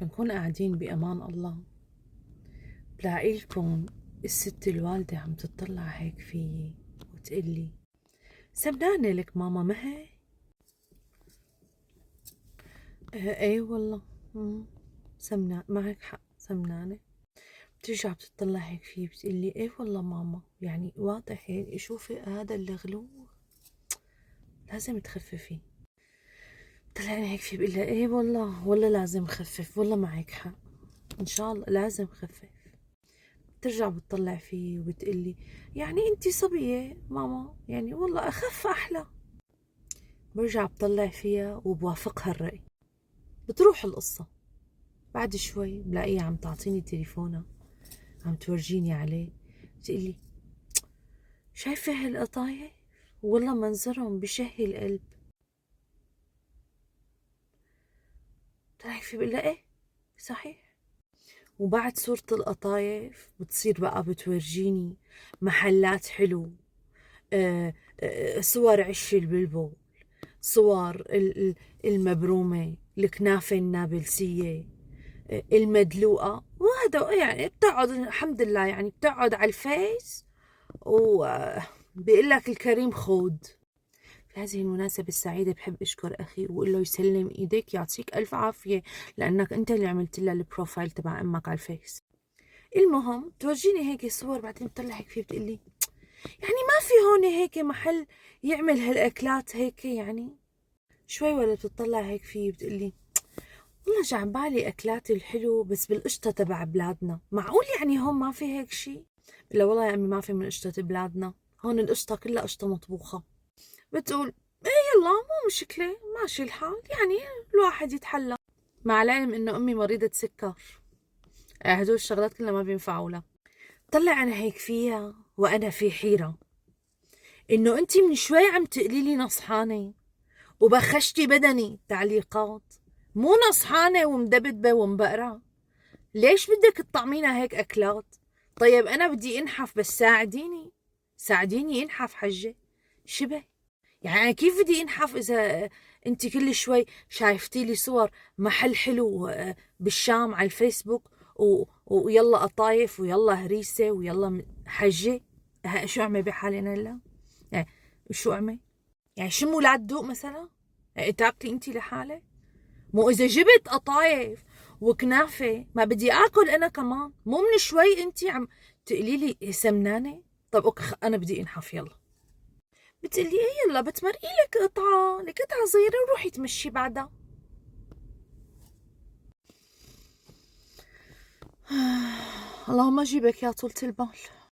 بنكون قاعدين بأمان الله، بلاقي لكم الست الوالدة عم تطلع هيك فيي وتقلي سمنانة لك ماما ما هي؟ ايه والله. سمنانة، معك حق سمنانة. بترجع بتطلع هيك فيي بتقلي ايه والله ماما، يعني واضح هيك شوفي هذا الغلو لازم تخففي. طلعني هيك فيه بقول لها ايه والله لازم خفف، والله معك حق ان شاء الله لازم خفف. بترجع بتطلع فيه وبتقلي يعني انتي صبية ماما، يعني والله اخف احلى. برجع بطلع فيها وبوافقها الرأي. بتروح القصة. بعد شوي بلاقيها عم تعطيني تليفونها، عم تورجيني عليه، بتقلي شايفة هالقطايف والله منظرهم بشهي القلب. طلع في بقول لها ايه صحيح. وبعد صورة القطايف بتصير بقى بتورجيني محلات حلو، صور عش البلبل، صور المبرومة، الكنافة النابلسية، المدلوقة، وهذا يعني بتقعد الحمد لله، يعني بتقعد على الفيس وبيقول لك الكريم خود. في هذه المناسبة السعيدة بحب أشكر أخي وأقول له يسلم إيدك يعطيك ألف عافية، لأنك أنت اللي عملت لها البروفايل تبع أمك على الفيس. المهم تورجيني هيك صور، بعدين بطلع هيك فيه بتقلي يعني ما في هون هيك محل يعمل هالأكلات هيك، يعني شوي ولا بتطلع هيك فيه بتقلي والله جا عبالي أكلات الحلو بس بالقشطة تبع بلادنا، معقول يعني هون ما في هيك شي؟ لا والله يا أمي ما في من قشطة بلادنا، هون القشطة كلها قشطة مطبوخة. بتقول ايه يلا مو مشكلة ماشي الحال، يعني الواحد يتحلى، مع العلم انه امي مريضة سكر، هدول الشغلات كلها ما بينفعوا لها. طلع انا هيك فيها وانا في حيرة، انه انتي من شوي عم تقلي لي نصحانة وبخشتي بدني تعليقات، مو نصحانة ومدبدبة ومبقرة، ليش بدك تطعمينا هيك اكلات؟ طيب انا بدي انحف بس ساعديني انحف حجة شبه، يعني كيف بدي انحف اذا انت كل شوي شايفتي لي صور محل حلو بالشام على الفيسبوك ويلا قطايف ويلا هريسه ويلا حجه؟ شو اعمل بحالنا هلا؟ يعني شو اعمل؟ يعني شو ولاد دوق مثلا؟ يعني تاكلي انت لحالك؟ مو اذا جبت قطايف وكنافه ما بدي اكل انا كمان؟ مو من شوي انت عم تقولي لي سمنانه؟ طب اوكي انا بدي انحف يلا. بتقلي ايه يلا بتمرقي لك قطعة صغيرة وروحي تمشي بعدها. اللهم جيبك يا طولة البال.